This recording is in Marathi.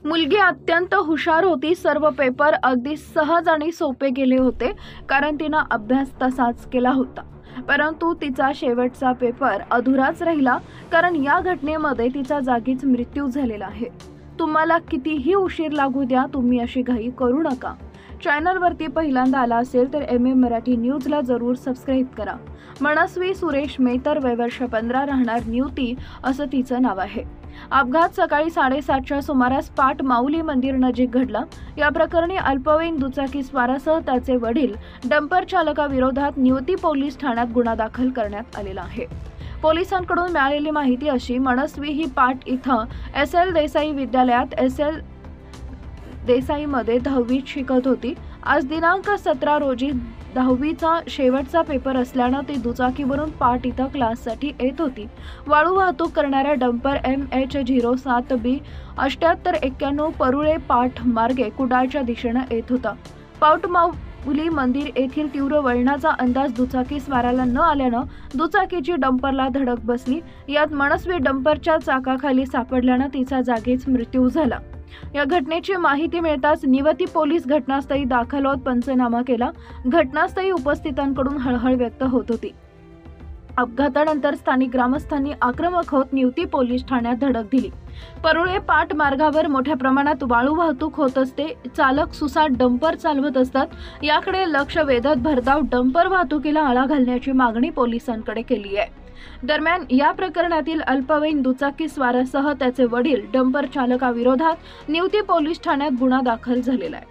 मुलगी अत्यंत हुशार होती। सर्व पेपर अगदी सहज आणि सोपे गेले होते, कारण तिने अभ्यास तसाच केला होता। परंतु तिचा शेवटचा पेपर अधुराच राहिला, कारण या घटनेमध्ये तिचा जागीच मृत्यू झालेला आहे। तुम्हाला कितीही उशीर लागू द्या, तुम्ही अशी घाई करू नका। चॅनलवरती पहिल्यांदा आला असेल तर MM मराठी न्यूजला जरूर सबस्क्राईब करा। मनस्वी सुरेश मेहतर, वय वर्ष 15, राहणार निवती असं तिचं नाव आहे। अपघात सकाळी 7:30च्या सुमारास पाट माऊली मंदिर नजीक घडला। या प्रकरणी अल्पवयीन दुचाकी स्वारासह त्याचे वडील डंपर चालकाविरोधात निवती पोलीस ठाण्यात गुन्हा दाखल करण्यात आलेला आहे। पोलिसांकडून मिळालेली माहिती अशी, मनस्वी ही पाट इथं SL देसाई विद्यालयात SL देसाईमध्ये 10वीत शिकत होती। आज दिनांक 17 रोजी 10वीचा शेवटचा पेपर असल्यानं ती दुचाकीवरून पाट इथं क्लाससाठी येत होती। वाळू वाहतूक करणाऱ्या डंपर MH07B 7891 परुळे पाट मार्गे कुडाळच्या दिशेनं येत होता। पाट माऊली मंदिर येथील तीव्र वळणाचा अंदाज दुचाकी स्वाराला न आल्यानं दुचाकीची डंपरला धडक बसली। यात मनस्वी डंपरच्या चाकाखाली सापडल्यानं तिचा जागीच मृत्यू झाला। या घटनेची माहिती मिळताच निवती पोलीस घटनास्थळी दाखल होत पंचनामा केला। घटनास्थळी उपस्थितांकडून हळहळ व्यक्त होत होती। अपघातानंतर स्थानिक ग्रामस्थांनी आक्रमक होत निवती पोलीस ठाण्यात धडक दिली। परुळे पाट मार्गावर मोठ्या प्रमाणात वाळू वाहतूक होत असते। चालक सुसाट डंपर चालवत असतात। याकडे लक्ष वेधत भरधाव डंपर वाहतुकीला आळा घालण्याची मागणी पोलिसांकडे केली आहे। दरम्यान या प्रकरणातील अल्पवयीन दुचाकी स्वारासह त्याचे वडील डंपर चालकाविरोधात निवती पोलीस ठाण्यात गुन्हा दाखल झालेला आहे।